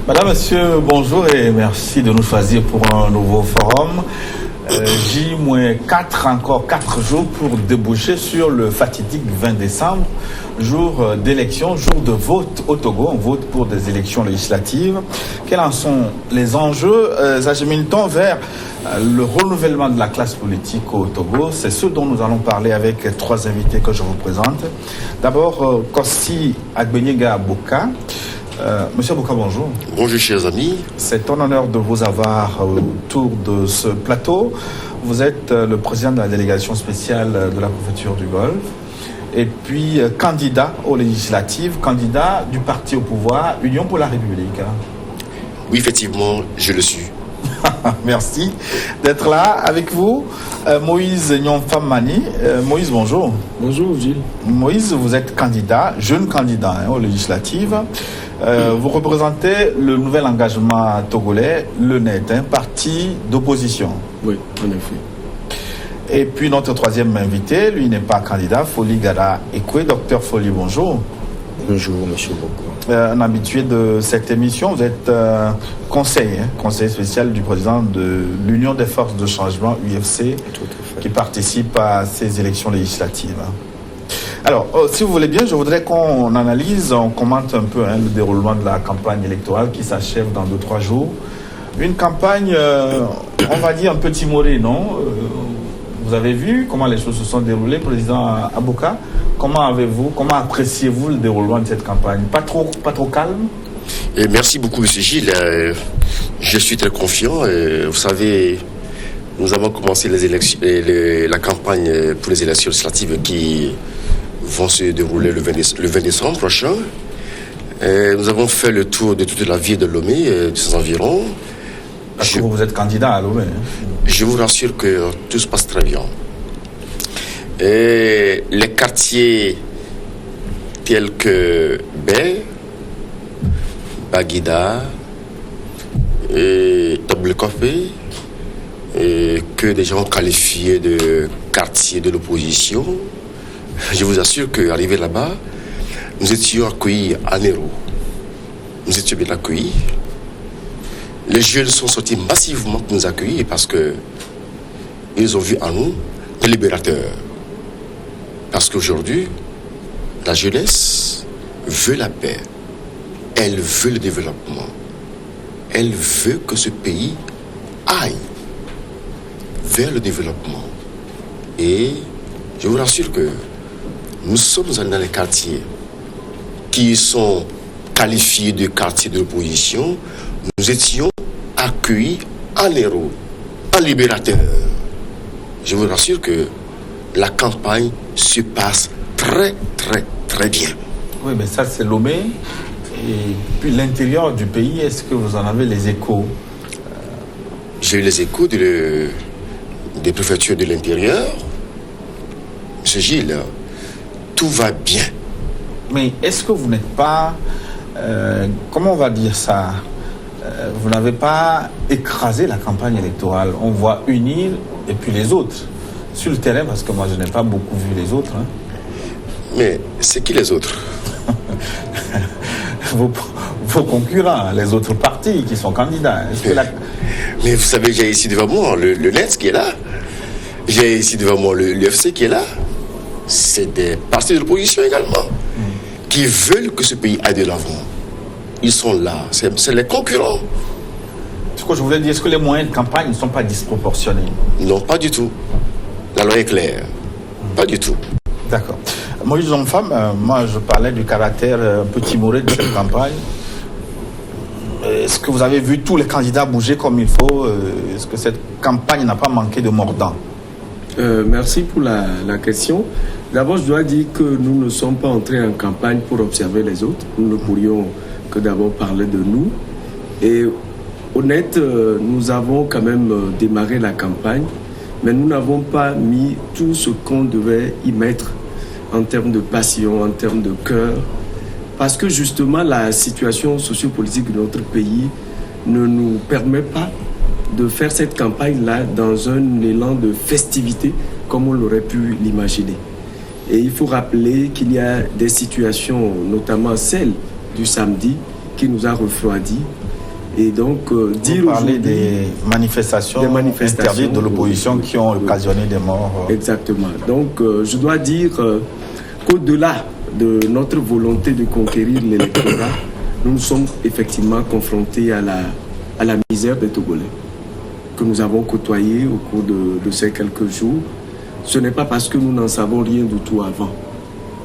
Madame, Monsieur, bonjour et merci de nous choisir pour un nouveau forum. J-4, encore 4 jours pour déboucher sur le fatidique 20 décembre, jour d'élection, jour de vote au Togo. On vote pour des élections législatives. Quels en sont les enjeux? Achemine-t-on vers le renouvellement de la classe politique au Togo? C'est ce dont nous allons parler avec 3 invités que je vous présente. D'abord, Kossi Agbenyega Boka. Monsieur Boka, bonjour. Bonjour, chers amis. C'est un honneur de vous avoir autour de ce plateau. Vous êtes le président de la délégation spéciale de la préfecture du Golfe et puis candidat aux législatives, candidat du parti au pouvoir, Union pour la République. Oui, effectivement, je le suis. Merci d'être là avec vous. Moïse Nyonfamani. Moïse, bonjour. Bonjour, Gilles. Moïse, vous êtes candidat, jeune candidat aux législatives. Vous représentez le nouvel engagement togolais, le NET, un parti d'opposition. Oui, en effet. Et puis notre troisième invité, lui n'est pas candidat, Foli Gada Ekwe. Docteur Foli, bonjour. Bonjour, monsieur Boko. Un habitué de cette émission, vous êtes conseiller spécial du président de l'Union des forces de changement, UFC, qui participe à ces élections législatives. Alors, si vous voulez bien, je voudrais qu'on analyse, on commente un peu le déroulement de la campagne électorale qui s'achève dans 2-3 jours. Une campagne, on va dire un peu timorée, non? Vous avez vu comment les choses se sont déroulées, président Aboka. Comment appréciez-vous le déroulement de cette campagne? Pas trop calme? Et merci beaucoup, monsieur Gilles. Je suis très confiant. Vous savez, nous avons commencé les élections, la campagne pour les élections législatives qui vont se dérouler le 20 décembre prochain. Nous avons fait le tour de toute la ville de Lomé, de ses environs. Parce que vous êtes candidat à Lomé. Je vous rassure que tout se passe très bien. Et les quartiers tels que Bay, Baguida, et Toblekofé, que des gens qualifiés de quartiers de l'opposition, je vous assure qu'arrivé là-bas, nous étions accueillis à Nero. Nous étions bien accueillis. Les jeunes sont sortis massivement pour nous accueillir parce que ils ont vu en nous des libérateurs. Parce qu'aujourd'hui, la jeunesse veut la paix. Elle veut le développement. Elle veut que ce pays aille vers le développement. Et je vous rassure que nous sommes dans les quartiers qui sont qualifiés de quartiers de l'opposition. Nous étions accueillis en héros, en libérateurs. Je vous rassure que la campagne se passe très, très, très bien. Oui, mais ça, c'est Lomé. Et puis l'intérieur du pays, est-ce que vous en avez les échos? J'ai eu les échos des préfectures de l'intérieur. Monsieur Gilles, tout va bien. Mais est-ce que vous n'êtes pas... comment on va dire ça? Vous n'avez pas écrasé la campagne électorale. On voit unir et puis les autres sur le terrain, parce que moi je n'ai pas beaucoup vu les autres. Mais c'est qui les autres? vos concurrents, les autres partis qui sont candidats. Mais vous savez, j'ai ici devant moi le NET qui est là. J'ai ici devant moi l'UFC qui est là. C'est des partis de l'opposition également qui veulent que ce pays aille de l'avant. Ils sont là, c'est les concurrents. Ce que je voulais dire, est-ce que les moyens de campagne ne sont pas disproportionnés? Non, pas du tout. La loi est claire. Pas du tout. D'accord. Moïse Nyonfam, moi je parlais du caractère un peu timoré de cette campagne. Est-ce que vous avez vu tous les candidats bouger comme il faut? Est-ce que cette campagne n'a pas manqué de mordant? Merci pour la question. D'abord, je dois dire que nous ne sommes pas entrés en campagne pour observer les autres. Nous ne pourrions que d'abord parler de nous. Et honnête, nous avons quand même démarré la campagne, mais nous n'avons pas mis tout ce qu'on devait y mettre en termes de passion, en termes de cœur, parce que justement la situation sociopolitique de notre pays ne nous permet pas de faire cette campagne-là dans un élan de festivité comme on l'aurait pu l'imaginer. Et il faut rappeler qu'il y a des situations, notamment celle du samedi, qui nous a refroidis. Et donc, dire vous parlez des manifestations interdites de l'opposition qui ont occasionné des morts. Exactement. Donc, je dois dire qu'au-delà de notre volonté de conquérir l'électorat, nous sommes effectivement confrontés à la misère des Togolais que nous avons côtoyé au cours de ces quelques jours. Ce n'est pas parce que nous n'en savons rien du tout avant,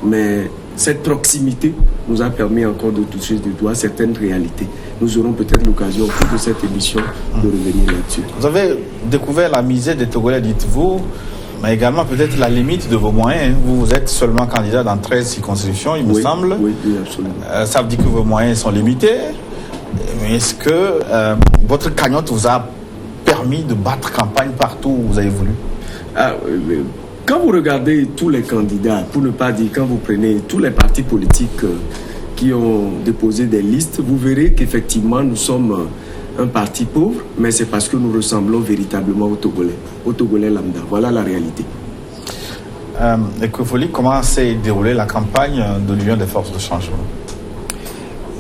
mais cette proximité nous a permis encore de toucher du doigt certaines réalités. Nous aurons peut-être l'occasion au cours de cette émission de revenir là-dessus. Vous avez découvert la misère des Togolais, dites-vous, mais également peut-être la limite de vos moyens. Vous êtes seulement candidat dans 13 circonscriptions, il me semble. Oui, absolument. Ça veut dire que vos moyens sont limités. Mais est-ce que votre cagnotte vous a permis de battre campagne partout où vous avez voulu? Quand vous regardez tous les candidats, pour ne pas dire quand vous prenez tous les partis politiques qui ont déposé des listes, vous verrez qu'effectivement nous sommes un parti pauvre, mais c'est parce que nous ressemblons véritablement aux Togolais lambda. Voilà la réalité. Ekofoli, comment s'est déroulée la campagne de l'Union des forces de changement?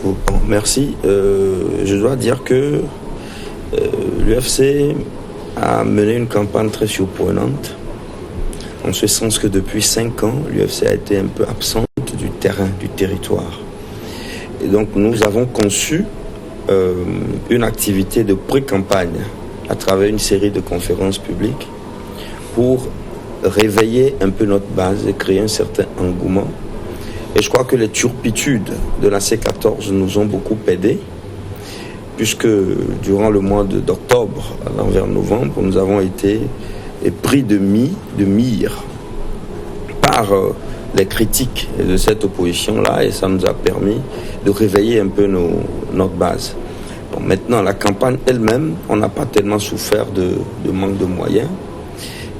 Bon, merci. Je dois dire que l'UFC a mené une campagne très surprenante, en ce sens que depuis 5 ans, l'UFC a été un peu absente du terrain, du territoire. Et donc nous avons conçu une activité de pré-campagne à travers une série de conférences publiques pour réveiller un peu notre base et créer un certain engouement. Et je crois que les turpitudes de la C14 nous ont beaucoup aidés, puisque durant le mois d'octobre, vers novembre, nous avons été pris de mire par les critiques de cette opposition-là, et ça nous a permis de réveiller un peu notre base. Bon, maintenant, la campagne elle-même, on n'a pas tellement souffert de manque de moyens.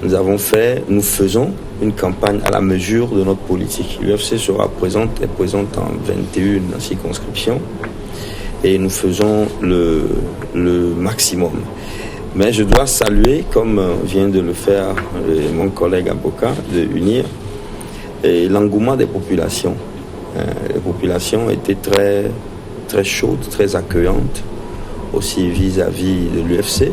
Nous faisons une campagne à la mesure de notre politique. L'UFC est présente en 21 circonscriptions et nous faisons le maximum. Mais je dois saluer, comme vient de le faire mon collègue avocat de UNIR, l'engouement des populations. Les populations étaient très, très chaudes, très accueillantes, aussi vis-à-vis de l'UFC.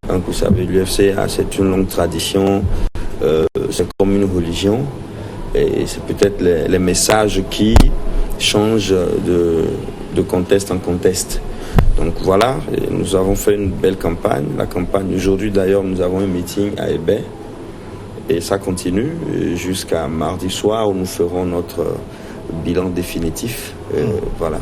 Donc, vous savez, l'UFC, c'est une longue tradition, c'est comme une religion, et c'est peut-être les messages qui changent de contexte en contexte. Donc voilà, nous avons fait une belle campagne. La campagne, aujourd'hui d'ailleurs, nous avons un meeting à Ebé, et ça continue jusqu'à mardi soir où nous ferons notre bilan définitif. Voilà.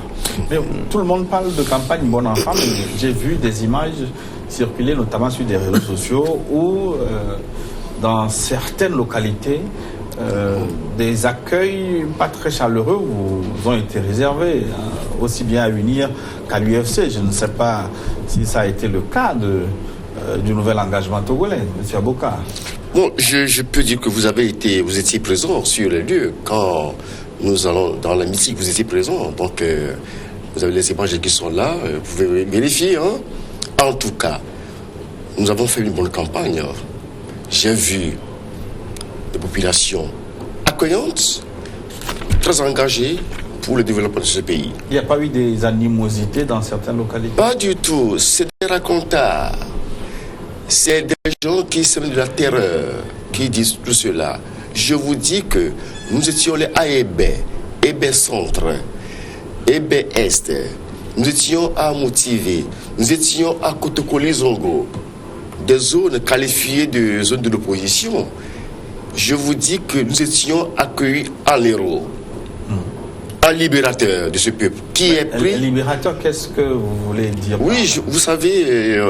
Mais tout le monde parle de campagne bon enfant, mais j'ai vu des images circuler notamment sur des réseaux sociaux où dans certaines localités des accueils pas très chaleureux vous ont été réservés, aussi bien à UNIR qu'à l'UFC. Je ne sais pas si ça a été le cas du nouvel engagement togolais, M. Aboka. Bon, je peux dire que vous étiez présent sur les lieux quand nous allons dans la meeting, vous étiez présent. Donc vous avez les images qui sont là, vous pouvez vérifier. Hein. En tout cas, nous avons fait une bonne campagne. J'ai vu des populations accueillantes, très engagées pour le développement de ce pays. Il n'y a pas eu des animosités dans certaines localités? Pas du tout. C'est des racontars. C'est des gens qui sèment de la terreur, qui disent tout cela. Je vous dis que nous étions à Ebé, Ebé Centre, Ebé Est. Nous étions à Motivé, nous étions à Kotokoli-Zongo, des zones qualifiées de zones de l'opposition. Je vous dis que nous étions accueillis en héros, en libérateur de ce peuple qui est pris. Libérateur, qu'est-ce que vous voulez dire? Oui, vous savez,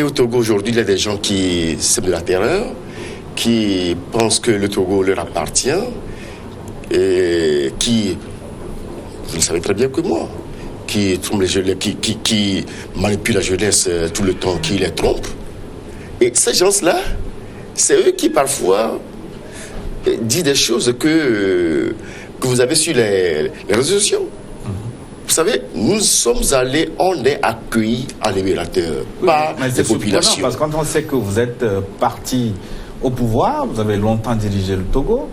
au Togo aujourd'hui, il y a des gens qui sèment de la terreur, qui pensent que le Togo leur appartient, et qui, vous le savez très bien que moi, qui manipulent la jeunesse tout le temps, qui les trompent. Et ces gens-là, c'est eux qui parfois disent des choses que vous avez sur les réseaux sociaux. Vous savez, nous sommes allés, on est accueillis en libérateur par les populations. Parce que quand on sait que vous êtes parti au pouvoir, vous avez longtemps dirigé le Togo,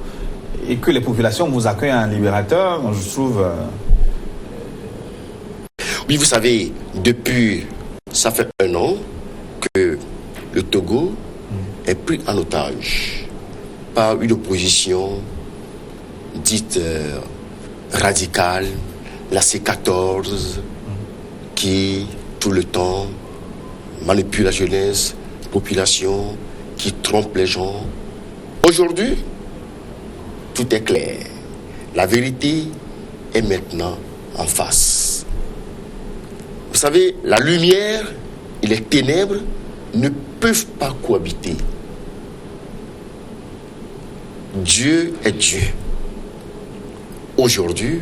et que les populations vous accueillent en libérateur, je trouve... Oui, vous savez, ça fait 1 an que le Togo est pris en otage par une opposition dite radicale, la C14, qui tout le temps manipule la jeunesse, la population, qui trompe les gens. Aujourd'hui, tout est clair. La vérité est maintenant en face. Vous savez, la lumière et les ténèbres ne peuvent pas cohabiter. Dieu est Dieu. Aujourd'hui,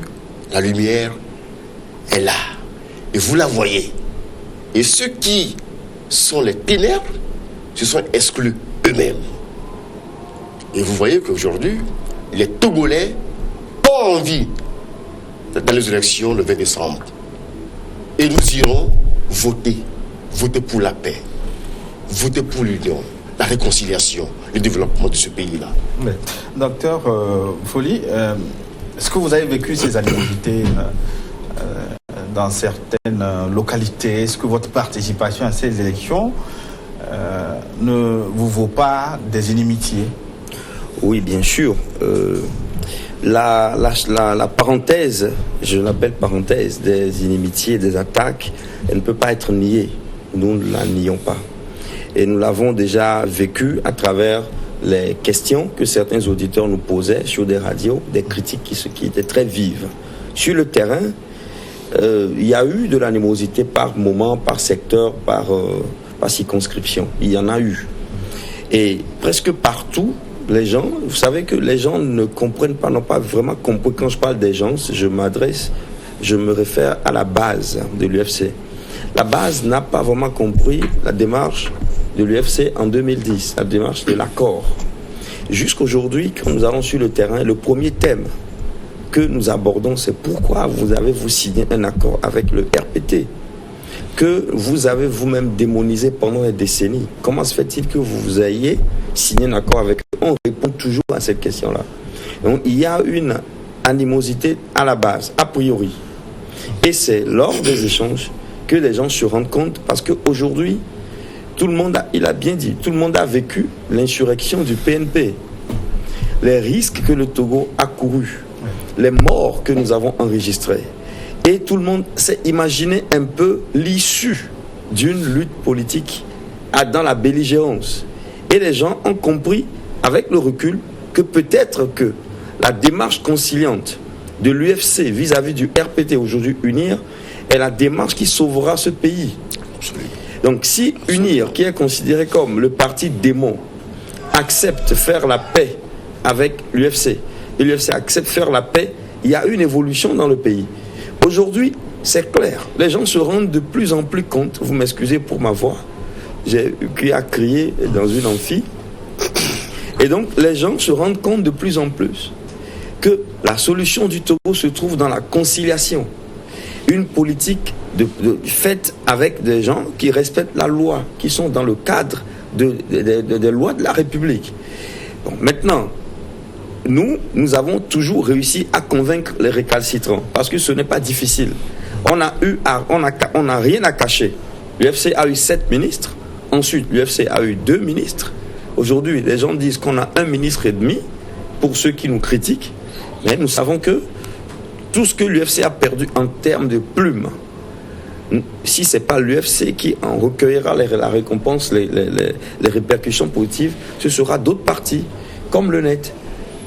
la lumière est là. Et vous la voyez. Et ceux qui sont les ténèbres se sont exclus eux-mêmes. Et vous voyez qu'aujourd'hui, les Togolais ont envie dans les élections le 20 décembre. Et nous irons voter. Voter pour la paix. Voter pour l'union, la réconciliation, le développement de ce pays-là. Oui. Docteur Folli, est-ce que vous avez vécu ces animosités dans certaines localités? Est-ce que votre participation à ces élections ne vous vaut pas des inimitiés? Oui, bien sûr. La parenthèse, je l'appelle parenthèse, des inimitiés, des attaques, elle ne peut pas être niée. Nous ne la nions pas. Et nous l'avons déjà vécu à travers les questions que certains auditeurs nous posaient sur des radios, des critiques qui étaient très vives. Sur le terrain, il y a eu de l'animosité par moment, par secteur, par circonscription. Il y en a eu. Et presque partout, les gens, vous savez que les gens ne comprennent pas, n'ont pas vraiment compris. Quand je parle des gens, je me réfère à la base de l'UFC. La base n'a pas vraiment compris la démarche de l'UFC en 2010, la démarche de l'accord. Jusqu'aujourd'hui, quand nous allons sur le terrain, le premier thème que nous abordons, c'est pourquoi vous avez signé un accord avec le RPT que vous avez vous-même démonisé pendant des décennies. Comment se fait-il que vous ayez signé un accord avec eux? On répond toujours à cette question-là. Donc, il y a une animosité à la base, a priori. Et c'est lors des échanges que les gens se rendent compte, parce qu'aujourd'hui, tout le monde il a bien dit, tout le monde a vécu l'insurrection du PNP. Les risques que le Togo a courus, les morts que nous avons enregistrés. Et tout le monde s'est imaginé un peu l'issue d'une lutte politique dans la belligérance. Et les gens ont compris, avec le recul, que peut-être que la démarche conciliante de l'UFC vis-à-vis du RPT, aujourd'hui UNIR, est la démarche qui sauvera ce pays. Absolument. Donc si UNIR, qui est considéré comme le parti démon, accepte faire la paix avec l'UFC, et l'UFC accepte faire la paix, il y a une évolution dans le pays. Aujourd'hui, c'est clair. Les gens se rendent de plus en plus compte, vous m'excusez pour ma voix, j'ai eu à crier dans une amphi, et donc les gens se rendent compte de plus en plus que la solution du Togo se trouve dans la conciliation. Une politique faite avec des gens qui respectent la loi, qui sont dans le cadre des lois de la République. Bon, maintenant, nous avons toujours réussi à convaincre les récalcitrants, parce que ce n'est pas difficile. On n'a rien à cacher. L'UFC a eu 7 ministres, ensuite l'UFC a eu 2 ministres. Aujourd'hui, les gens disent qu'on a 1 ministre et demi, pour ceux qui nous critiquent, mais nous savons que tout ce que l'UFC a perdu en termes de plumes, si ce n'est pas l'UFC qui en recueillera la récompense, les répercussions positives, ce sera d'autres partis, comme le NET,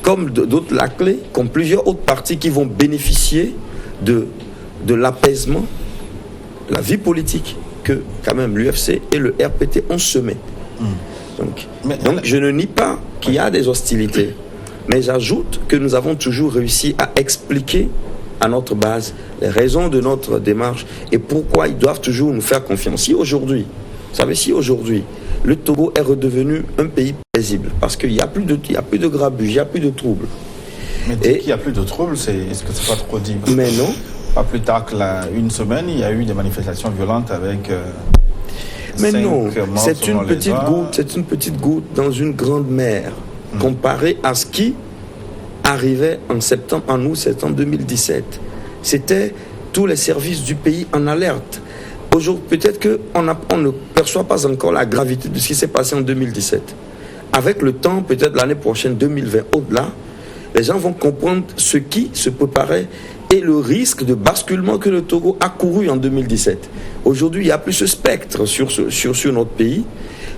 comme d'autres la clé, comme plusieurs autres partis qui vont bénéficier de l'apaisement, la vie politique que quand même l'UFC et le RPT ont semé. Donc je ne nie pas qu'il y a des hostilités, mais j'ajoute que nous avons toujours réussi à expliquer à notre base les raisons de notre démarche et pourquoi ils doivent toujours nous faire confiance. Si aujourd'hui, vous savez, si aujourd'hui le Togo est redevenu un pays paisible, parce qu'il n'y a plus de grabuge, il n'y a plus de troubles. Mais dire qu'il n'y a plus de troubles, est-ce que c'est pas trop dit? Mais non. Pas plus tard qu'une semaine, il y a eu des manifestations violentes avec... mais non, c'est une petite goutte dans une grande mer, comparé à ce qui arrivait en août-septembre 2017. C'était tous les services du pays en alerte. Aujourd'hui, peut-être qu'on ne perçoit pas encore la gravité de ce qui s'est passé en 2017. Avec le temps, peut-être l'année prochaine, 2020, au-delà, les gens vont comprendre ce qui se préparait et le risque de basculement que le Togo a couru en 2017. Aujourd'hui, il n'y a plus ce spectre sur notre pays.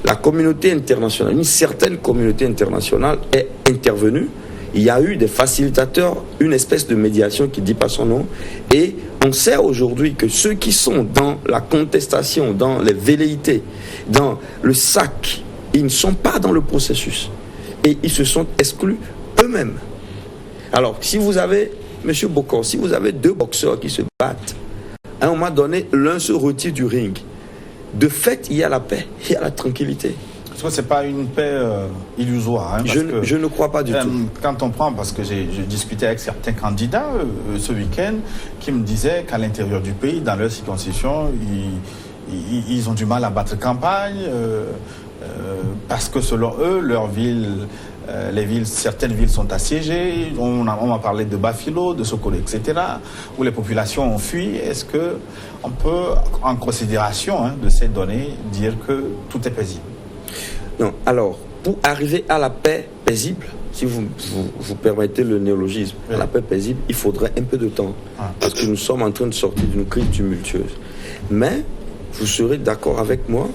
La communauté internationale, une certaine communauté internationale est intervenue. Il y a eu des facilitateurs, une espèce de médiation qui ne dit pas son nom. Et on sait aujourd'hui que ceux qui sont dans la contestation, dans les velléités, dans le sac, ils ne sont pas dans le processus. Et ils se sont exclus eux-mêmes. Alors, si vous avez, M. Bokor, si vous avez deux boxeurs qui se battent, à un moment donné, l'un se retire du ring. De fait, il y a la paix, il y a la tranquillité. Parce que ce n'est pas une paix illusoire. Hein, je ne crois pas du tout. Quand on prend, parce que j'ai discuté avec certains candidats ce week-end, qui me disaient qu'à l'intérieur du pays, dans leur circonscription, ils ont du mal à battre campagne, parce que selon eux, leur ville... certaines villes sont assiégées. On m'a parlé de Bafilo, de Sokolo, etc., où les populations ont fui. Est-ce qu'on peut, en considération de ces données, dire que tout est paisible? Non. Alors, pour arriver à la paix paisible, si vous permettez le néologisme, à la paix paisible, il faudrait un peu de temps. Parce que nous sommes en train de sortir d'une crise tumultueuse. Mais, vous serez d'accord avec moi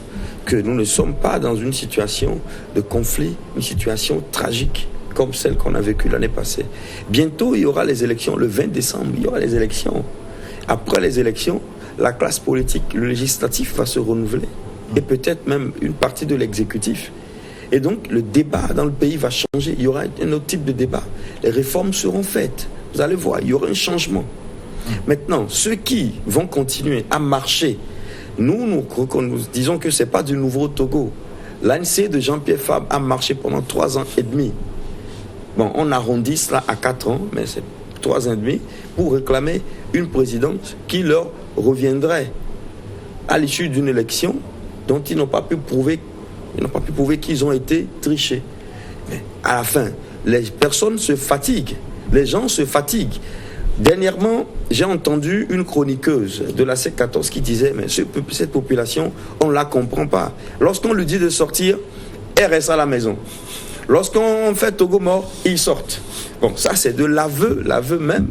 que nous ne sommes pas dans une situation de conflit, une situation tragique comme celle qu'on a vécue l'année passée. Bientôt, il y aura les élections. Le 20 décembre, il y aura les élections. Après les élections, la classe politique, le législatif va se renouveler. Et peut-être même une partie de l'exécutif. Et donc, le débat dans le pays va changer. Il y aura un autre type de débat. Les réformes seront faites. Vous allez voir, il y aura un changement. Maintenant, ceux qui vont continuer à marcher, nous disons que ce n'est pas du nouveau Togo. L'ANC de Jean-Pierre Fabre a marché pendant 3 ans et demi. Bon, on arrondit cela à 4 ans, mais c'est 3 ans et demi, pour réclamer une présidence qui leur reviendrait à l'issue d'une élection dont ils n'ont pas pu prouver qu'ils ont été trichés. Mais à la fin, les personnes se fatiguent, les gens se fatiguent. Dernièrement, j'ai entendu une chroniqueuse de la C14 qui disait « Mais cette population, on ne la comprend pas. Lorsqu'on lui dit de sortir, elle reste à la maison. Lorsqu'on fait Togo mort, ils sortent. » Bon, ça c'est de l'aveu même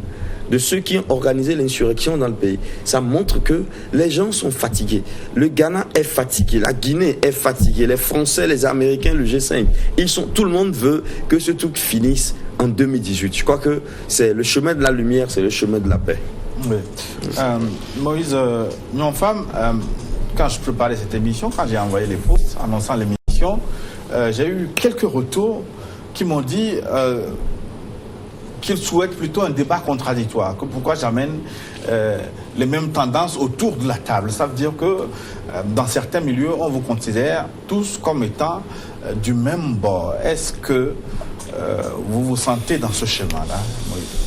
de ceux qui ont organisé l'insurrection dans le pays. Ça montre que les gens sont fatigués. Le Ghana est fatigué, la Guinée est fatiguée, les Français, les Américains, le G5. Tout le monde veut que ce truc finisse en 2018. Je crois que c'est le chemin de la lumière, c'est le chemin de la paix. Oui. Moïse Nyonfam, quand je préparais cette émission, quand j'ai envoyé les posts annonçant l'émission, j'ai eu quelques retours qui m'ont dit qu'ils souhaitent plutôt un débat contradictoire, que pourquoi j'amène les mêmes tendances autour de la table. Ça veut dire que dans certains milieux, on vous considère tous comme étant du même bord. Est-ce que vous vous sentez dans ce schéma-là,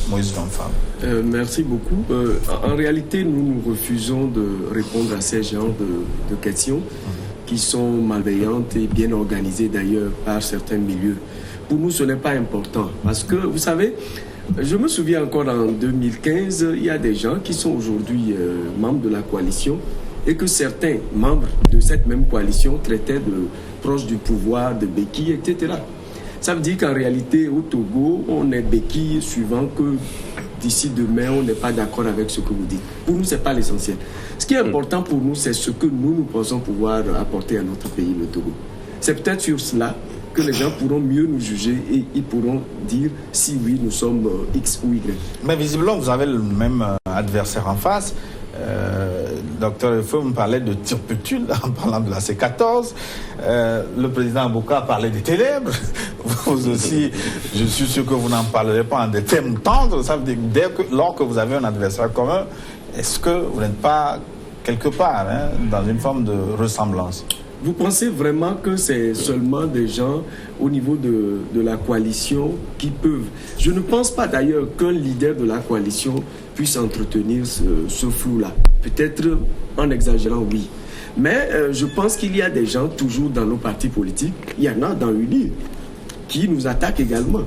Moïse Nyonfam? Merci beaucoup. En réalité, nous refusons de répondre à ces genres de questions qui sont malveillantes et bien organisées d'ailleurs par certains milieux. Pour nous, ce n'est pas important parce que, vous savez, je me souviens encore en 2015, il y a des gens qui sont aujourd'hui membres de la coalition et que certains membres de cette même coalition traitaient de proches du pouvoir, de béquilles, etc. Ça veut dire qu'en réalité, au Togo, on est béquille suivant que d'ici demain, on n'est pas d'accord avec ce que vous dites. Pour nous, ce n'est pas l'essentiel. Ce qui est important pour nous, c'est ce que nous pensons pouvoir apporter à notre pays, le Togo. C'est peut-être sur cela que les gens pourront mieux nous juger et ils pourront dire si oui, nous sommes X ou Y. Mais visiblement, vous avez le même adversaire en face. Docteur Efeu me parlait de turpitude en parlant de la C14. Le président Bokar parlait des ténèbres. Vous aussi, je suis sûr que vous n'en parlerez pas en des termes tendres. Ça veut dire que lorsque vous avez un adversaire commun, est-ce que vous n'êtes pas quelque part dans une forme de ressemblance? Vous pensez vraiment que c'est seulement des gens au niveau de la coalition qui peuvent... Je ne pense pas d'ailleurs qu'un leader de la coalition puisse entretenir ce flou-là. Peut-être en exagérant, oui. Mais je pense qu'il y a des gens toujours dans nos partis politiques, il y en a dans UNIR, qui nous attaquent également,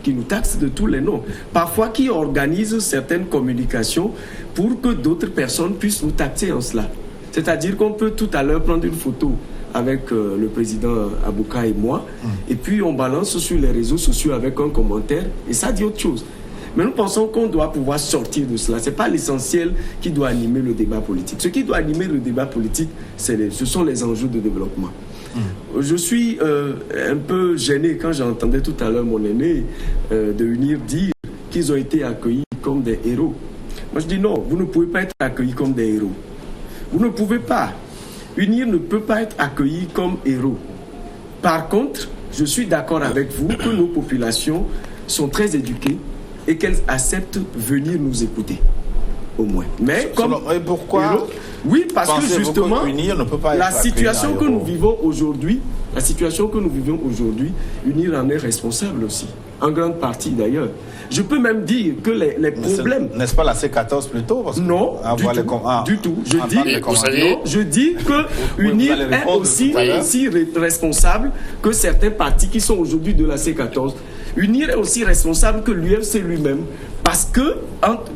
qui nous taxent de tous les noms, parfois qui organisent certaines communications pour que d'autres personnes puissent nous taxer en cela. C'est-à-dire qu'on peut tout à l'heure prendre une photo avec le président Abouka et moi, et puis on balance sur les réseaux sociaux avec un commentaire, et ça dit autre chose. Mais nous pensons qu'on doit pouvoir sortir de cela. Ce n'est pas l'essentiel qui doit animer le débat politique. Ce qui doit animer le débat politique, ce sont les enjeux de développement. Je suis un peu gêné quand j'entendais tout à l'heure mon aîné de venir dire qu'ils ont été accueillis comme des héros. Moi je dis non, vous ne pouvez pas être accueillis comme des héros. Vous ne pouvez pas. UNIR ne peut pas être accueilli comme héros. Par contre, je suis d'accord avec vous que nos populations sont très éduquées et qu'elles acceptent venir nous écouter, au moins. Mais comme et pourquoi oui, parce que justement, UNIR ne peut pas être la situation que nous vivons aujourd'hui, UNIR en est responsable aussi, en grande partie d'ailleurs. Je peux même dire que les problèmes... N'est-ce pas la C14 plutôt parce que non, du tout. Je dis que UNIR est aussi responsable que certains partis qui sont aujourd'hui de la C14. UNIR est aussi responsable que l'UFC lui-même. Parce que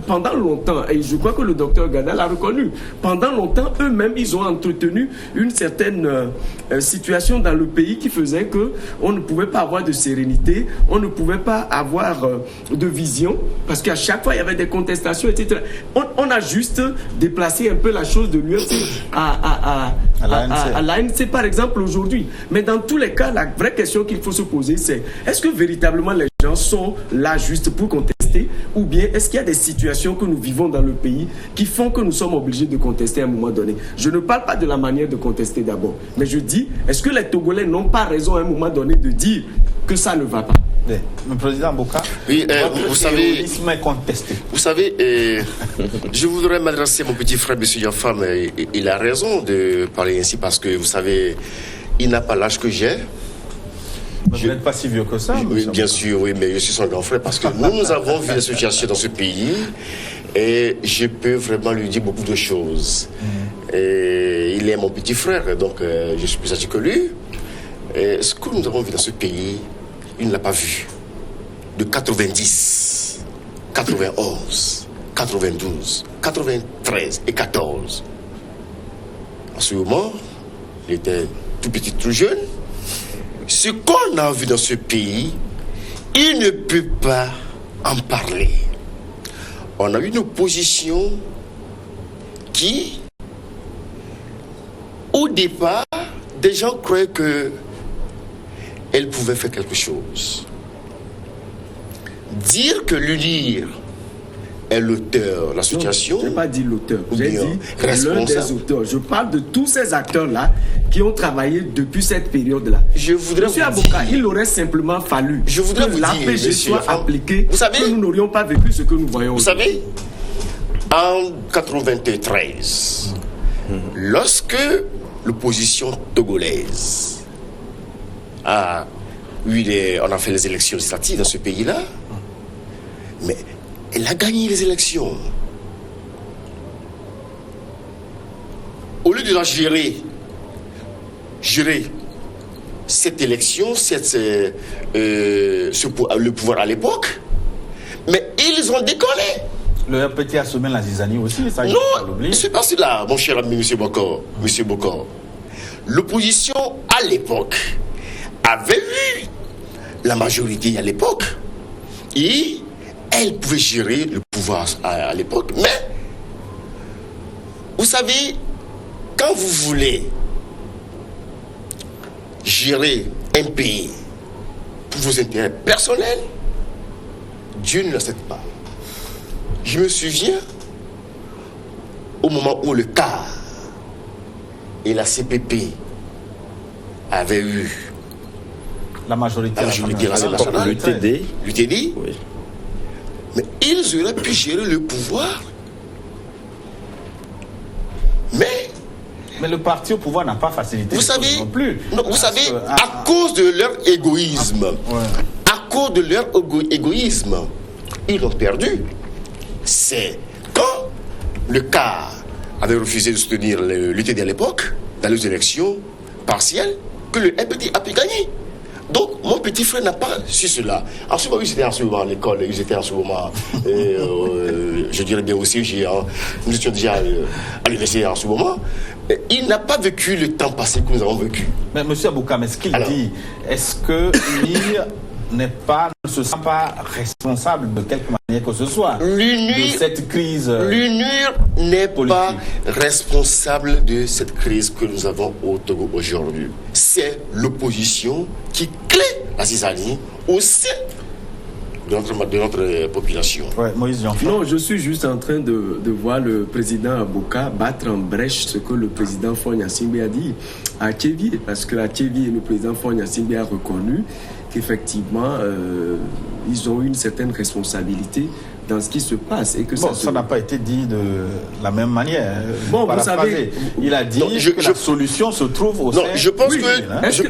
pendant longtemps, et je crois que le docteur Gada l'a reconnu, pendant longtemps, eux-mêmes, ils ont entretenu une certaine situation dans le pays qui faisait qu'on ne pouvait pas avoir de sérénité, on ne pouvait pas avoir de vision, parce qu'à chaque fois, il y avait des contestations, etc. On a juste déplacé un peu la chose de l'UFC à l'ANC, par exemple, aujourd'hui. Mais dans tous les cas, la vraie question qu'il faut se poser, c'est est-ce que véritablement les gens sont là juste pour contester, ou bien est-ce qu'il y a des situations que nous vivons dans le pays qui font que nous sommes obligés de contester à un moment donné? Je ne parle pas de la manière de contester d'abord, mais je dis, est-ce que les Togolais n'ont pas raison à un moment donné de dire que ça ne va pas? Le président Bouka, oui, vous savez, est contesté. Vous savez, je voudrais m'adresser à mon petit frère, M. Yafam. Il a raison de parler ainsi parce que, vous savez, il n'a pas l'âge que j'ai. Vous n'êtes pas si vieux que ça. Oui, bien sûr, oui, mais je suis son grand frère parce que nous avons vu la situation dans ce pays et je peux vraiment lui dire beaucoup de choses. Et il est mon petit frère, donc je suis plus âgé que lui. Et ce que nous avons vu dans ce pays, il ne l'a pas vu. De 90, 91, 92, 93 et 14. En ce moment, il était tout petit, tout jeune. Ce qu'on a vu dans ce pays, il ne peut pas en parler. On a eu une opposition qui, au départ, des gens croyaient qu'elle pouvait faire quelque chose. Dire que l'UNIR est l'auteur de la situation. Je n'ai pas dit l'auteur, j'ai dit l'un des auteurs. Je parle de tous ces acteurs-là qui ont travaillé depuis cette période-là. Monsieur Abouka, il aurait simplement fallu que l'APG soit appliqué, que nous n'aurions pas vécu ce que nous voyons aujourd'hui. Vous savez, en 1993, lorsque l'opposition togolaise on a fait les élections législatives dans ce pays-là, mais elle a gagné les élections. Au lieu de la gérer cette élection, le pouvoir à l'époque, mais ils ont décollé. Le RPT a semé la zizanie aussi, ça non, c'est pas cela, mon cher ami, M. Bokor. L'opposition à l'époque avait eu la majorité à l'époque et elle pouvait gérer le pouvoir à l'époque. Mais, vous savez, quand vous voulez gérer un pays pour vos intérêts personnels, Dieu ne l'accepte pas. Je me souviens au moment où le CAR et la CPP avaient eu la majorité nationale, l'UTD, oui. Mais ils auraient pu gérer le pouvoir. Mais le parti au pouvoir n'a pas facilité vous savez, non plus. Non, vous savez, à cause de leur égoïsme, ils ont perdu. C'est quand le CAR avait refusé de soutenir l'UTD à l'époque, dans les élections partielles, que le MPD a pu gagner. Donc, mon petit frère n'a pas su cela. En ce moment, ils étaient en ce moment à l'école, ils étaient en ce moment, je dirais bien aussi, nous étions déjà à l'université en ce moment. Il n'a pas vécu le temps passé que nous avons vécu. Mais M. Abouka, ce qu'il dit, est-ce que l'UNIR ne se sent pas responsable de quelque manière que ce soit de cette crise l'UNIR n'est pas responsable de cette crise que nous avons au Togo aujourd'hui. C'est l'opposition qui clé la Cisanie au sein de notre population. Ouais, Moïse Jean-François. Non, je suis juste en train de voir le président Abouka battre en brèche ce que le président Fogna Simbe a dit à Tchévi, parce que à Tchévi, le président Fogna Simbe a reconnu qu'effectivement, ils ont une certaine responsabilité dans ce qui se passe. Et que ça n'a pas été dit de la même manière. Bon, vous savez, il a dit que la solution se trouve au sein... je pense Est-ce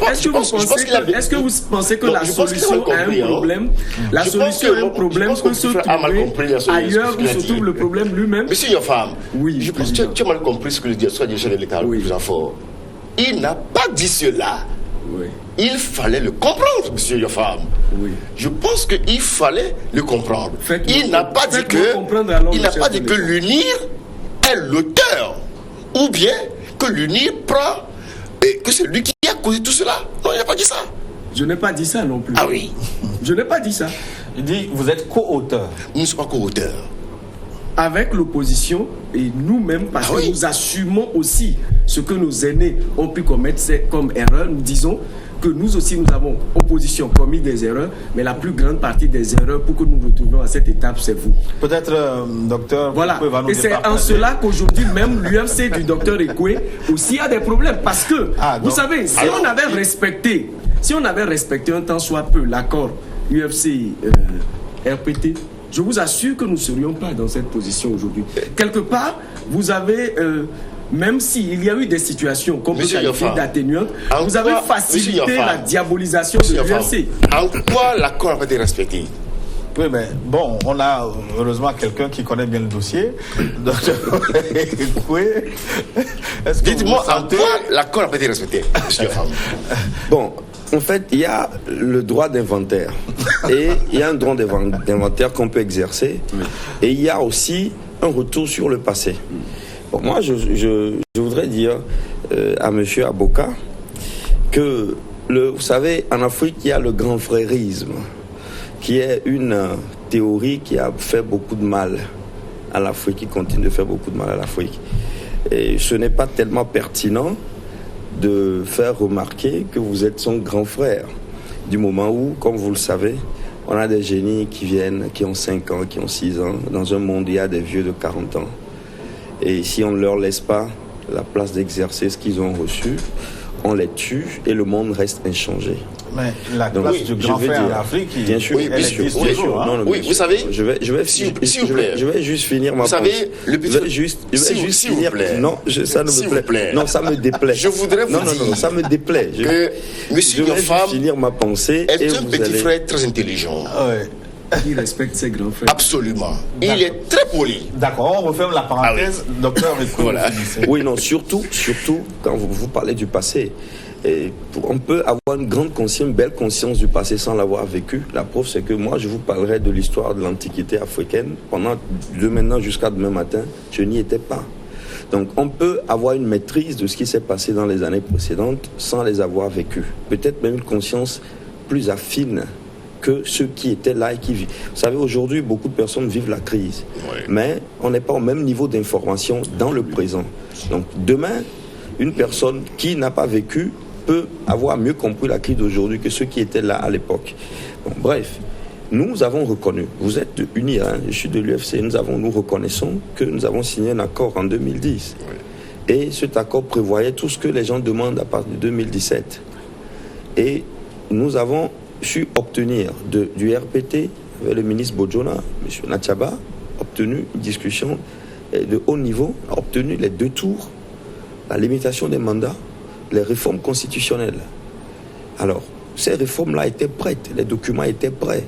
que vous pensez que la solution a un problème? La solution a un problème peut se trouver ailleurs où se trouve le problème lui-même? Monsieur Yofam, oui, je pense que tu as mal compris ce que le directeur de l'État le plus fort. Il n'a pas dit cela. Oui. Il fallait le comprendre, monsieur Yofam. Oui. Je pense qu'il fallait le comprendre. Il n'a pas dit que l'UNIR est l'auteur, ou bien que l'UNIR prend et que c'est lui qui a causé tout cela. Non, il n'a pas dit ça. Je n'ai pas dit ça non plus. Ah oui. Je n'ai pas dit ça. Il dit vous êtes co-auteur. Nous ne sommes pas co-auteurs. Avec l'opposition et nous-mêmes, parce que nous assumons aussi ce que nos aînés ont pu commettre comme erreur. Nous disons que nous aussi, nous avons, opposition, commis des erreurs, mais la plus grande partie des erreurs pour que nous nous retrouvions à cette étape, c'est vous. Peut-être, docteur, voilà. Et c'est en cela qu'aujourd'hui, même l'UFC du docteur Ekwe aussi a des problèmes. Parce que, vous savez, si on avait respecté un tant soit peu l'accord UFC RPT, je vous assure que nous ne serions pas dans cette position aujourd'hui. Quelque part, vous avez, même s'il y a eu des situations qu'on peut qualifier d'atténuantes, vous avez facilité la diabolisation de l'UFC. En quoi l'accord a été respecté? Oui, mais bon, on a heureusement quelqu'un qui connaît bien le dossier. Dites-moi en quoi l'accord a été respecté, monsieur Yofam. Bon, en fait, il y a le droit d'inventaire. Et il y a un droit d'inventaire qu'on peut exercer. Et il y a aussi un retour sur le passé. Bon, moi, je voudrais dire à M. Abouka que, vous savez, en Afrique, il y a le grand frérisme, qui est une théorie qui a fait beaucoup de mal à l'Afrique, qui continue de faire beaucoup de mal à l'Afrique. Et ce n'est pas tellement pertinent de faire remarquer que vous êtes son grand frère, du moment où, comme vous le savez, on a des génies qui viennent, qui ont 5 ans, qui ont 6 ans, dans un monde où il y a des vieux de 40 ans. Et si on ne leur laisse pas la place d'exercer ce qu'ils ont reçu, on les tue et le monde reste inchangé. Mais la place du grand frère en Afrique, bien sûr, bien sûr. Oui, vous savez, je vais juste finir ma pensée. Vous savez, le petit... Je vais juste finir. Non, ça ne me plaît. Non, ça me déplaît. Je voudrais vous dire. Non, ça me déplaît. Que monsieur Yofam finir ma pensée. Est un petit frère très intelligent. Il respecte ses grands frères. Absolument. Il est très poli. D'accord, on referme la parenthèse. Docteur, voilà. Oui, non, surtout, quand vous parlez du passé, on peut avoir une belle conscience du passé sans l'avoir vécu. La preuve, c'est que moi, je vous parlerai de l'histoire de l'Antiquité africaine. De maintenant jusqu'à demain matin, je n'y étais pas. Donc, on peut avoir une maîtrise de ce qui s'est passé dans les années précédentes sans les avoir vécues. Peut-être même une conscience plus affine que ceux qui étaient là et qui vivent. Vous savez, aujourd'hui, beaucoup de personnes vivent la crise. Mais on n'est pas au même niveau d'information dans le présent. Donc, demain, une personne qui n'a pas vécu peut avoir mieux compris la crise d'aujourd'hui que ceux qui étaient là à l'époque. Bon, bref, nous avons reconnu, vous êtes de UNIR, je suis de l'UFC, nous reconnaissons que nous avons signé un accord en 2010. Et cet accord prévoyait tout ce que les gens demandent à partir de 2017. Et nous avons su obtenir du RPT, avec le ministre Bojona, M. Natchaba, obtenu une discussion de haut niveau, a obtenu les 2 tours, la limitation des mandats, les réformes constitutionnelles. Alors, ces réformes-là étaient prêtes, les documents étaient prêts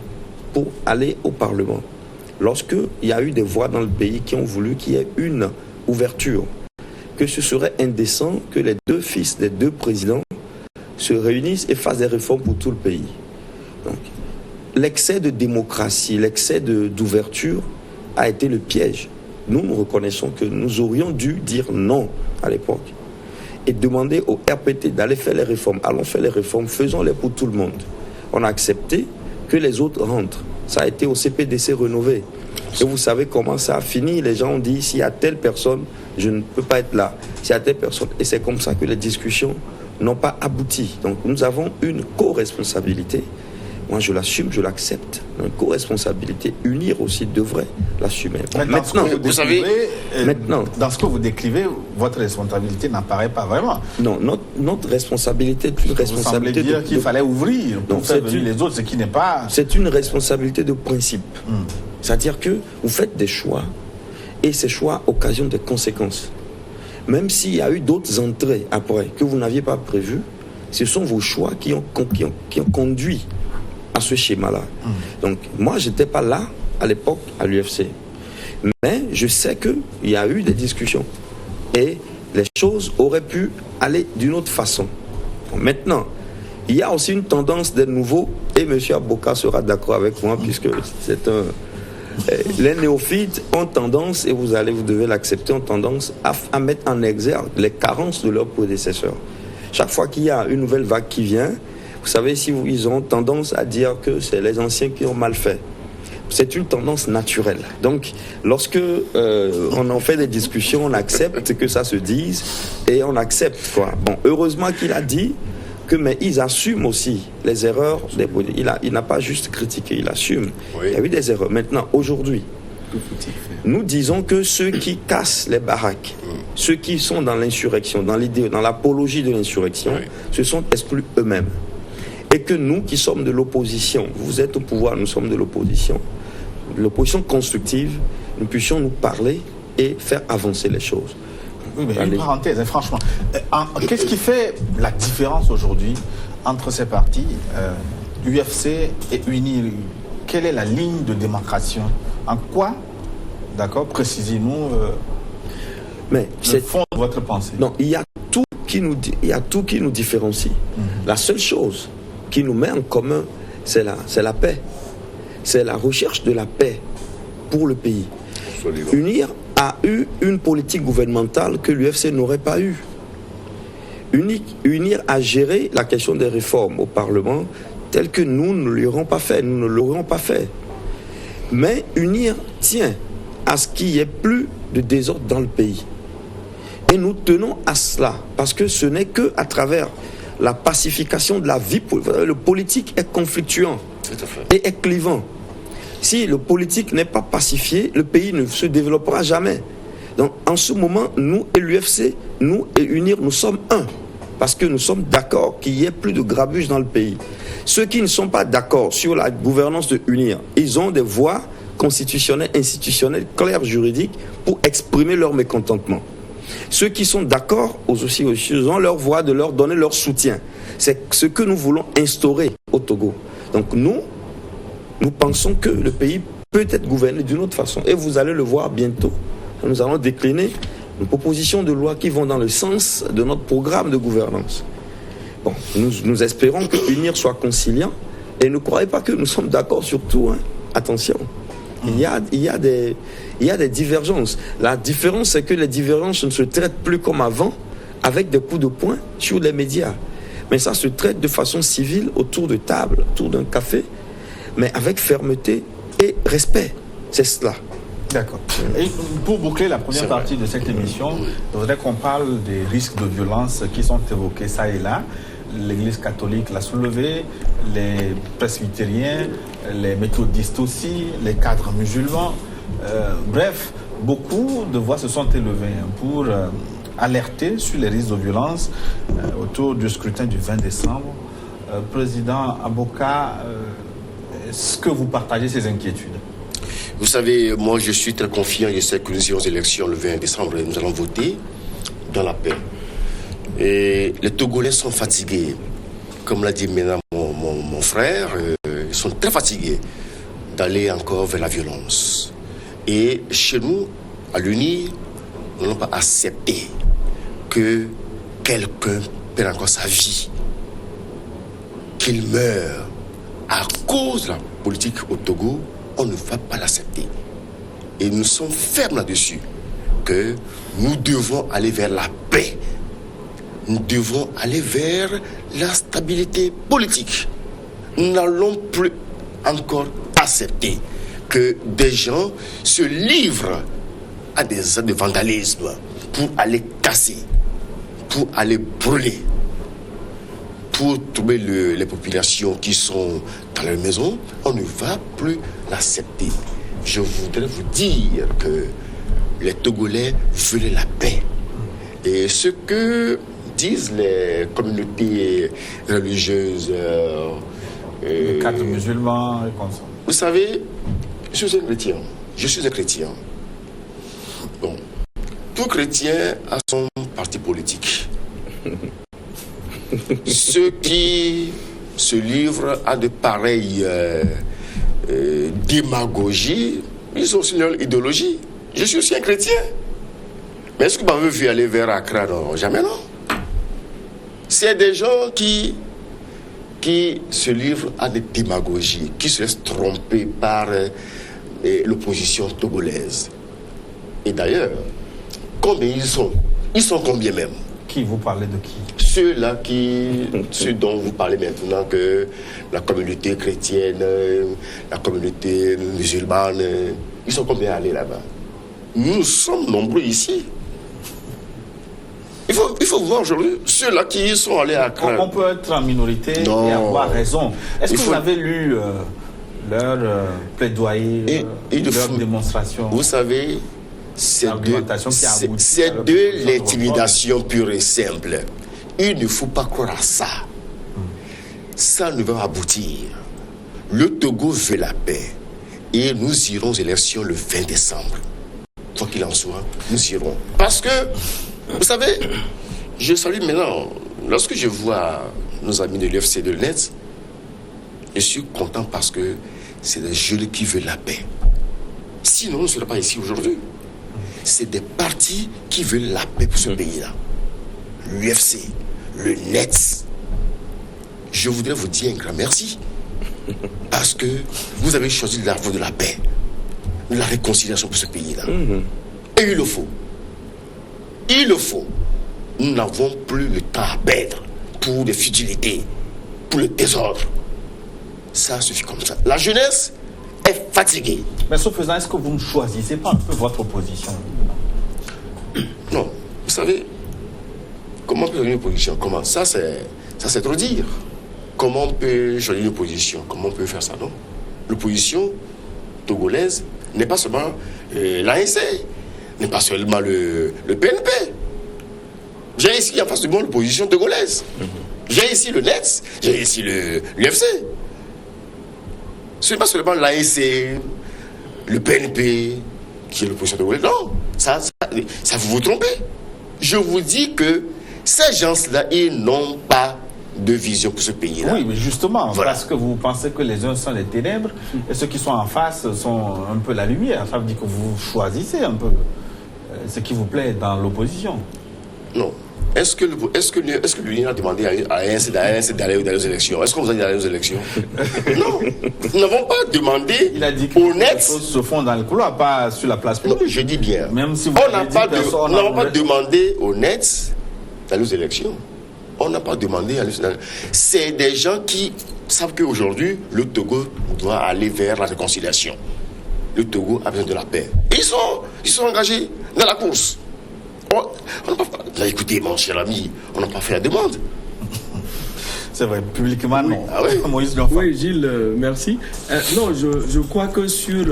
pour aller au Parlement. Lorsqu'il y a eu des voix dans le pays qui ont voulu qu'il y ait une ouverture, que ce serait indécent que les 2 fils des 2 présidents se réunissent et fassent des réformes pour tout le pays. Donc, l'excès de démocratie, l'excès d'ouverture a été le piège. Nous reconnaissons que nous aurions dû dire non à l'époque et demander au RPT d'aller faire les réformes. Allons faire les réformes, faisons-les pour tout le monde. On a accepté que les autres rentrent. Ça a été au CPDC rénové. Et vous savez comment ça a fini. Les gens ont dit, s'il y a telle personne, je ne peux pas être là. S'il y a telle personne. Et c'est comme ça que les discussions n'ont pas abouti. Donc nous avons une co-responsabilité. Moi, je l'assume, je l'accepte. Une co-responsabilité. UNIR aussi devrait l'assumer. Maintenant, dans ce que vous décrivez, votre responsabilité n'apparaît pas vraiment. Non, notre responsabilité est une responsabilité. Vous semblez dire qu'il fallait ouvrir pour faire venir les autres, ce qui n'est pas... C'est une responsabilité de principe. C'est-à-dire que vous faites des choix et ces choix occasionnent des conséquences. Même s'il y a eu d'autres entrées après que vous n'aviez pas prévues, ce sont vos choix qui ont conduit à ce schéma-là. Donc, moi, je n'étais pas là à l'époque à l'UFC. Mais je sais qu'il y a eu des discussions. Et les choses auraient pu aller d'une autre façon. Maintenant, il y a aussi une tendance des nouveaux, et M. Aboka sera d'accord avec moi, puisque c'est un... Les néophytes ont tendance, et vous devez l'accepter, ont tendance à mettre en exergue les carences de leurs prédécesseurs. Chaque fois qu'il y a une nouvelle vague qui vient, vous savez, ils ont tendance à dire que c'est les anciens qui ont mal fait. C'est une tendance naturelle. Donc, lorsque on en fait des discussions, on accepte que ça se dise et on accepte, quoi. Bon, heureusement qu'il a dit mais ils assument aussi les erreurs. Il n'a pas juste critiqué, il assume. Oui. Il y a eu des erreurs. Maintenant, aujourd'hui, nous disons que ceux qui cassent les baraques, ceux qui sont dans l'insurrection, dans l'idée, dans l'apologie de l'insurrection, se sont exclus eux-mêmes. Et que nous qui sommes de l'opposition, vous êtes au pouvoir, nous sommes de l'opposition constructive, nous puissions nous parler et faire avancer les choses. Oui, mais une parenthèse, franchement. Qu'est-ce qui fait la différence aujourd'hui entre ces partis, UFC et UNIR? Quelle est la ligne de démarcation? En quoi, d'accord, précisez-nous le fond de votre pensée. Non, il y a tout qui nous différencie. La seule chose qui nous met en commun, c'est la paix. C'est la recherche de la paix pour le pays. Absolument. UNIR a eu une politique gouvernementale que l'UFC n'aurait pas eu. UNIR a géré la question des réformes au Parlement telle que nous ne l'aurions pas fait. Mais UNIR tient à ce qu'il n'y ait plus de désordre dans le pays. Et nous tenons à cela, parce que ce n'est qu'à travers la pacification de la vie. Le politique est conflictuant et est clivant. Si le politique n'est pas pacifié, le pays ne se développera jamais. Donc, en ce moment, nous et l'UFC, nous et UNIR, nous sommes un. Parce que nous sommes d'accord qu'il n'y ait plus de grabuge dans le pays. Ceux qui ne sont pas d'accord sur la gouvernance de UNIR, ils ont des voies constitutionnelles, institutionnelles, claires, juridiques, pour exprimer leur mécontentement. Ceux qui sont d'accord, aussi, ils ont leur voie de leur donner leur soutien. C'est ce que nous voulons instaurer au Togo. Donc, nous pensons que le pays peut être gouverné d'une autre façon. Et vous allez le voir bientôt. Nous allons décliner une proposition de loi qui vont dans le sens de notre programme de gouvernance. Bon, nous espérons que UNIR soit conciliant. Et ne croyez pas que nous sommes d'accord sur tout. Hein. Attention. Il y a des divergences. La différence, c'est que les divergences ne se traitent plus comme avant, avec des coups de poing sur les médias. Mais ça se traite de façon civile, autour de table, autour d'un café, mais avec fermeté et respect. C'est cela. D'accord. Et pour boucler la première partie de cette émission, je voudrais qu'on parle des risques de violence qui sont évoqués ça et là. L'Église catholique l'a soulevé, les presbytériens, les méthodistes aussi, les cadres musulmans. Bref, beaucoup de voix se sont élevées pour alerter sur les risques de violence autour du scrutin du 20 décembre. Président Aboka, est-ce que vous partagez ces inquiétudes? Vous savez, moi je suis très confiant, je sais que nous irons aux élections le 20 décembre et nous allons voter dans la paix. Et les Togolais sont fatigués. Comme l'a dit maintenant mon frère, ils sont très fatigués d'aller encore vers la violence. Et chez nous, à l'UNIR, nous n'allons pas accepter que quelqu'un perd encore sa vie qu'il meure à cause de la politique au Togo, on ne va pas l'accepter. Et nous sommes fermes là-dessus, que nous devons aller vers la paix. Nous devons aller vers la stabilité politique. Nous n'allons plus encore accepter que des gens se livrent à des actes de vandalisme pour aller casser, pour aller brûler, pour trouver les populations qui sont dans leur maison. On ne va plus l'accepter. Je voudrais vous dire que les Togolais veulent la paix. Et ce que disent les communautés religieuses, le cadre musulman et comme ça. Vous savez, je suis un chrétien. Je suis un chrétien. Bon, tout chrétien a son parti politique. Ceux qui se livrent à de pareilles démagogies, ils ont aussi leur idéologie. Je suis aussi un chrétien. Mais est-ce que vous m'avez vu aller vers Accra? Non, jamais non. C'est des gens qui se livrent à des démagogies, qui se laissent tromper par l'opposition togolaise. Et d'ailleurs, combien ils sont? Ils sont combien même? Qui, vous parlez de qui? Ceux-là ceux dont vous parlez maintenant, que la communauté chrétienne, la communauté musulmane, ils sont combien allés là-bas? Nous sommes nombreux ici. Il faut voir aujourd'hui ceux-là qui sont allés à Accra. On peut être en minorité et avoir raison. Est-ce que vous avez lu leur plaidoyer, leur démonstration? Vous savez, c'est de l'intimidation pure et simple. Il ne faut pas croire à ça. Ça ne va aboutir. Le Togo veut la paix. Et nous irons aux élections le 20 décembre. Quoi qu'il en soit, nous irons. Parce que, vous savez, je salue maintenant, lorsque je vois nos amis de l'UFC de l'UNET, je suis content parce que c'est des jeunes qui veulent la paix. Sinon, on ne serait pas ici aujourd'hui. C'est des partis qui veulent la paix pour ce pays-là. L'UFC, le NET. Je voudrais vous dire un grand merci. Parce que vous avez choisi la voie de la paix, de la réconciliation pour ce pays-là. Et il le faut. Il le faut. Nous n'avons plus le temps à perdre pour des futilités, pour le désordre. Ça suffit comme ça. La jeunesse est fatiguée. Mais ce faisant, est-ce que vous ne choisissez pas un peu votre opposition? Non. Vous savez, comment on peut choisir une opposition? Comment? Ça, c'est trop dire. Comment on peut choisir une opposition? Comment on peut faire ça, non? L'opposition togolaise n'est pas seulement l'ANC, n'est pas seulement le PNP. J'ai ici en face de moi l'opposition togolaise. J'ai ici le NET, j'ai ici l'UFC. Ce n'est pas seulement l'ANC, le PNP qui est l'opposition togolaise. Non, ça vous vous trompez. Je vous dis que ces gens-là, ils n'ont pas de vision pour ce pays-là. Oui, mais justement, voilà. Parce que vous pensez que les uns sont les ténèbres et ceux qui sont en face sont un peu la lumière. Ça veut dire que vous choisissez un peu ce qui vous plaît dans l'opposition. Non. Est-ce que l'Union a demandé à l'ANC d'aller aux élections? Est-ce qu'on vous a dit d'aller aux élections? Non. Nous n'avons pas demandé. Il a dit que les choses se font dans le couloir, pas sur la place publique. Non, je dis bien. Même si vous nous n'avons pas demandé au NET d'aller aux élections. On n'a pas demandé à l'UFC. C'est des gens qui savent qu'aujourd'hui, le Togo doit aller vers la réconciliation. Le Togo a besoin de la paix. Et ils sont engagés dans la course. Là, écoutez, mon cher ami, on n'a pas fait la demande. C'est vrai, publiquement, non. Ah oui. Moïse L'Enfant. Oui, Gilles, merci. Non, je crois que sur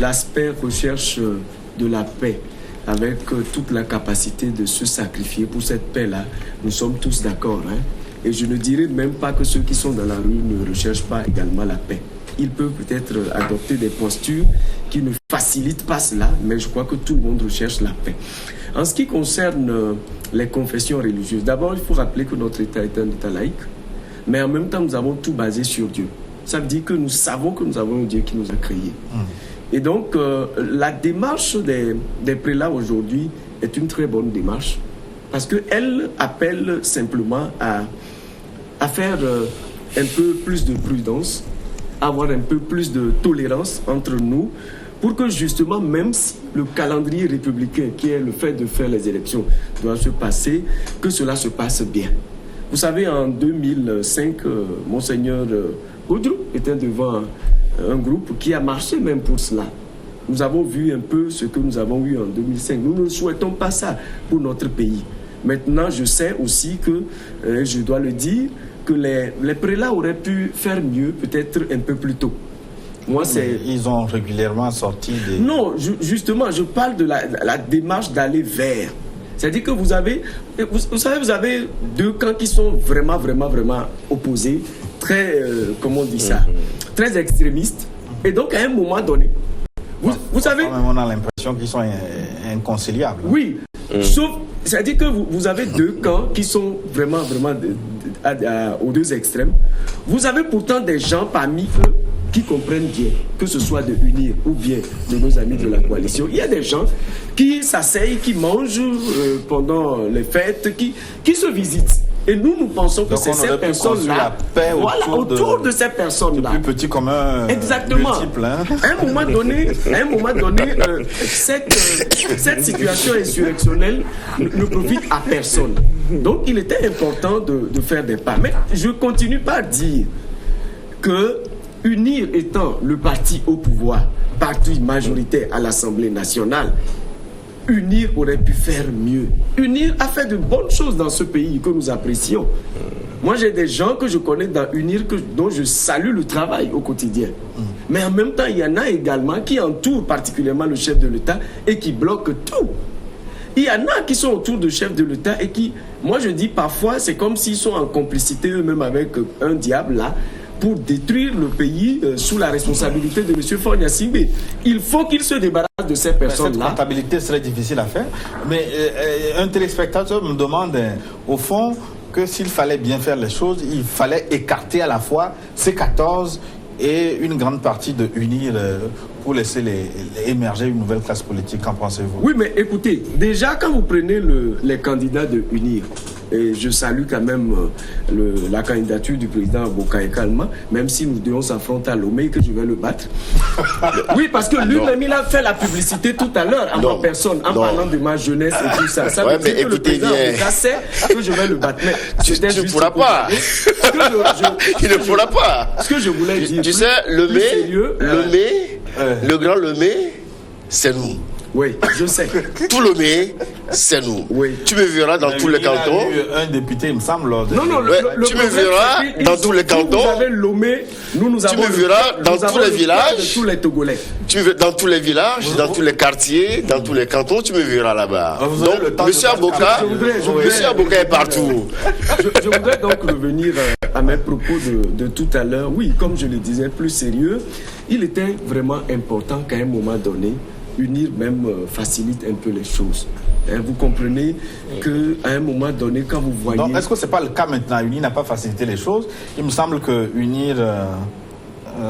l'aspect recherche de la paix, avec toute la capacité de se sacrifier pour cette paix-là, nous sommes tous d'accord. Hein? Et je ne dirais même pas que ceux qui sont dans la rue ne recherchent pas également la paix. Ils peuvent peut-être adopter des postures qui ne facilitent pas cela, mais je crois que tout le monde recherche la paix. En ce qui concerne les confessions religieuses, d'abord, il faut rappeler que notre État est un État laïque, mais en même temps, nous avons tout basé sur Dieu. Ça veut dire que nous savons que nous avons un Dieu qui nous a créés. Et donc, la démarche des prélats aujourd'hui est une très bonne démarche, parce qu'elle appelle simplement à faire un peu plus de prudence, avoir un peu plus de tolérance entre nous, pour que justement, même si le calendrier républicain, qui est le fait de faire les élections, doit se passer, que cela se passe bien. Vous savez, en 2005, Monseigneur Audrou était devant un groupe qui a marché même pour cela. Nous avons vu un peu ce que nous avons eu en 2005. Nous ne souhaitons pas ça pour notre pays. Maintenant, je sais aussi que, je dois le dire, que les prélats auraient pu faire mieux, peut-être un peu plus tôt. Moi, ils ont régulièrement sorti des... Non, justement, je parle de la démarche d'aller vers. C'est-à-dire que vous savez, vous avez deux camps qui sont vraiment opposés, très, comment on dit ça, très extrémistes. Et donc, à un moment donné, vous savez... On a l'impression qu'ils sont inconciliables. Oui, sauf, c'est-à-dire que vous avez deux camps qui sont vraiment aux deux extrêmes. Vous avez pourtant des gens parmi eux qui comprennent bien, que ce soit de UNIR ou bien de nos amis de la coalition. Il y a des gens qui s'asseyent, qui mangent pendant les fêtes, qui se visitent. Et nous pensons que c'est ces personnes-là, voilà, autour de ces personnes-là. Le plus petit commun. Exactement. Multiple, hein. À un moment donné, cette situation insurrectionnelle ne profite à personne. Donc, il était important de faire des pas. Mais je continue par dire que UNIR étant le parti au pouvoir, parti majoritaire à l'Assemblée nationale, UNIR aurait pu faire mieux. UNIR a fait de bonnes choses dans ce pays que nous apprécions. Moi, j'ai des gens que je connais dans UNIR dont je salue le travail au quotidien. Mais en même temps, il y en a également qui entourent particulièrement le chef de l'État et qui bloquent tout. Il y en a qui sont autour du chef de l'État et qui, moi je dis parfois, c'est comme s'ils sont en complicité eux-mêmes avec un diable là, pour détruire le pays sous la responsabilité de M. Fogna Singbe. Il faut qu'il se débarrasse de ces personnes-là. Cette comptabilité serait difficile à faire. Mais un téléspectateur me demande, au fond, que s'il fallait bien faire les choses, il fallait écarter à la fois C14 et une grande partie de UNIR pour laisser émerger une nouvelle classe politique. Qu'en pensez-vous? Oui, mais écoutez, déjà quand vous prenez les candidats de UNIR, et je salue quand même la candidature du président Bokaye Kalma, même si nous devons s'affronter à Lomé et que je vais le battre. Oui, parce que lui-même, il a fait la publicité tout à l'heure, à ma personne, en parlant de ma jeunesse et tout ça. Ça veut dire que le président Bokaye sait que je vais le battre. Mais tu ne pourras pas. Il ne pourra pas. Ce que je voulais dire. Tu sais, le grand Lemay, c'est nous. Oui, je sais. Tout Lomé, c'est nous. Oui. Tu me verras dans tous les cantons. Il y a eu un député, il me semble. Non, tu me verras dans tous les cantons. Vous avez Lomé, nous avons. Tu me verras dans tous les villages. Tous les Togolais. Dans tous les villages, dans tous les quartiers, dans tous les cantons, tu me verras là-bas. Donc, monsieur Aboka est partout. Je voudrais donc revenir à mes propos de tout à l'heure. Oui, comme je le disais, plus sérieux, il était vraiment important qu'à un moment donné, UNIR même facilite un peu les choses. Vous comprenez qu'à un moment donné, quand vous voyez... Donc, est-ce que ce n'est pas le cas maintenant? UNIR n'a pas facilité les choses. Il me semble que UNIR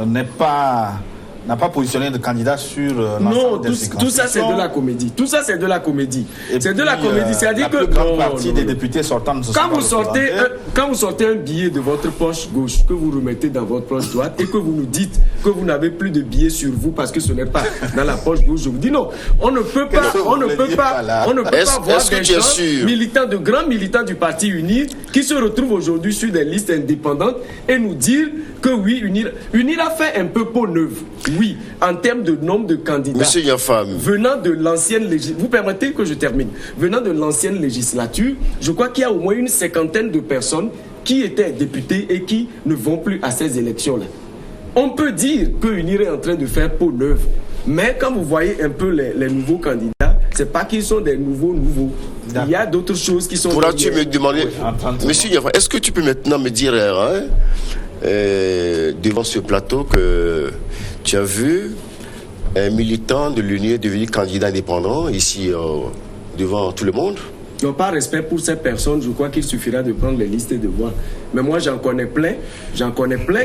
n'a pas positionné de candidat sur l'ensemble des circonscriptions. Tout ça c'est de la comédie. Tout ça c'est de la comédie. C'est de la comédie. C'est-à-dire que la plus grande partie des députés sortants ne se sont pas représentés. Quand vous sortez un billet de votre poche gauche, que vous remettez dans votre poche droite et que vous nous dites que vous n'avez plus de billets sur vous parce que ce n'est pas dans la poche gauche, je vous dis non. On ne peut pas voir des gens militants, de grands militants du parti UNIR qui se retrouvent aujourd'hui sur des listes indépendantes et nous dire que oui, UNIR a fait un peu peau neuve. Oui, en termes de nombre de candidats. Monsieur Yafam. Venant de l'ancienne législature, vous permettez que je termine. Venant de l'ancienne législature, je crois qu'il y a au moins une 50aine de personnes qui étaient députés et qui ne vont plus à ces élections-là. On peut dire que UNIR est en train de faire peau neuve. Mais quand vous voyez un peu les nouveaux candidats, c'est pas qu'ils sont des nouveaux. Il y a d'autres choses qui sont... Pourras-tu me demander, monsieur Yafam, est-ce que tu peux maintenant me dire, devant ce plateau, que tu as vu un militant de l'UNIR devenir candidat indépendant ici devant tout le monde? Non, par respect pour ces personnes, je crois qu'il suffira de prendre les listes et de voir. Mais moi, j'en connais plein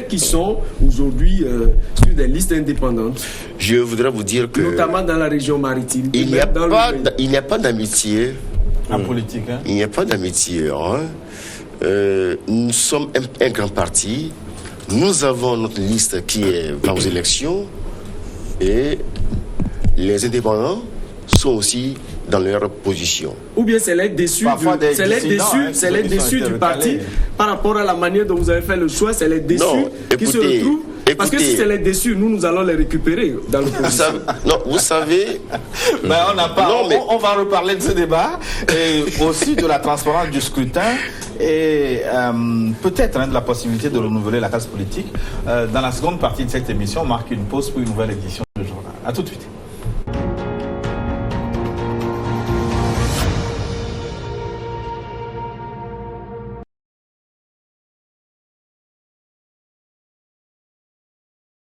qui sont aujourd'hui sur des listes indépendantes. Je voudrais vous dire que... Notamment dans la région maritime. Il n'y a pas d'amitié. En politique, hein? Il n'y a pas d'amitié, Nous sommes un grand parti. Nous avons notre liste qui va aux élections et les indépendants sont aussi dans leur position. Ou bien c'est l'aide déçue du parti par rapport à la manière dont vous avez fait le choix, c'est les déçus qui se retrouvent. Parce que si c'est les déçus, nous allons les récupérer dans l'opposition. Vous savez... on va reparler de ce débat et aussi de la transparence du scrutin et peut-être de la possibilité de renouveler la classe politique. Dans la seconde partie de cette émission, on marque une pause pour une nouvelle édition du journal. A tout de suite.